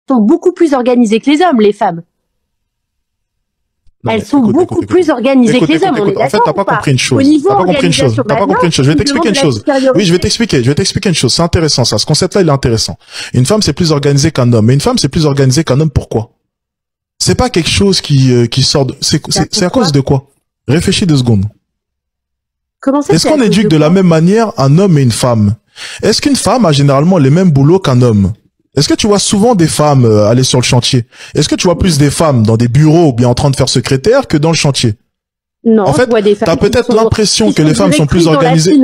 sont beaucoup plus organisées que les hommes, les femmes. Non, elles sont beaucoup plus organisées que les hommes. En fait, t'as pas compris une chose. T'as pas compris une chose. T'as pas compris une chose. Je vais t'expliquer une chose. Oui, je vais t'expliquer une chose. C'est intéressant, ça. Ce concept-là, il est intéressant. Une femme, c'est plus organisé qu'un homme. Mais une femme, c'est plus organisé qu'un homme. Pourquoi? C'est pas quelque chose qui sort de, c'est à cause de quoi? Réfléchis 2 secondes. Est-ce qu'on éduque de la même manière un homme et une femme? Est-ce qu'une femme a généralement les mêmes boulots qu'un homme? Est-ce que tu vois souvent des femmes aller sur le chantier? Est-ce que tu vois plus des femmes dans des bureaux ou bien en train de faire secrétaire que dans le chantier? Non, en fait, t'as peut-être l'impression que les femmes sont plus organisées.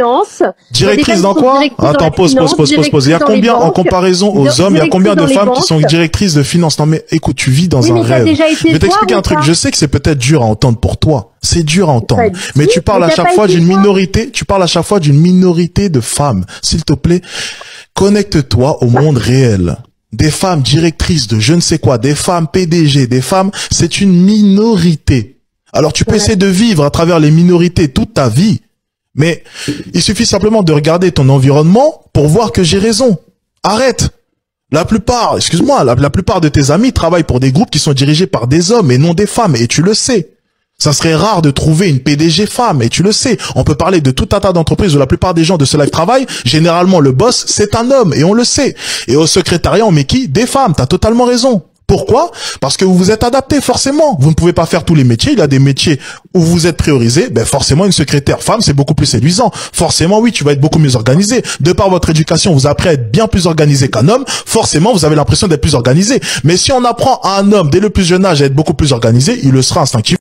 Directrices dans quoi? Attends, pause. Il y a combien, en comparaison aux hommes, il y a combien de femmes qui sont directrices de finances? Non, mais écoute, tu vis dans un rêve. Je vais t'expliquer un truc. Je sais que c'est peut-être dur à entendre pour toi. C'est dur à entendre. Mais tu parles à chaque fois d'une minorité, de femmes. S'il te plaît, connecte-toi au monde réel. Des femmes directrices de je ne sais quoi, des femmes PDG, des femmes, c'est une minorité. Alors tu peux essayer de vivre à travers les minorités toute ta vie, mais il suffit simplement de regarder ton environnement pour voir que j'ai raison. Arrête. La plupart de tes amis travaillent pour des groupes qui sont dirigés par des hommes et non des femmes, et tu le sais. Ça serait rare de trouver une PDG femme, et tu le sais. On peut parler de tout un tas d'entreprises où la plupart des gens de ce live travaillent. Généralement, le boss, c'est un homme, et on le sait. Et au secrétariat, on met qui? Des femmes. T'as totalement raison. Pourquoi? Parce que vous vous êtes adapté, forcément. Vous ne pouvez pas faire tous les métiers. Il y a des métiers où vous êtes priorisé. Ben, forcément, une secrétaire femme, c'est beaucoup plus séduisant. Forcément, oui, tu vas être beaucoup mieux organisé. De par votre éducation, vous apprenez à être bien plus organisé qu'un homme. Forcément, vous avez l'impression d'être plus organisé. Mais si on apprend à un homme, dès le plus jeune âge, à être beaucoup plus organisé, il le sera instinctivement.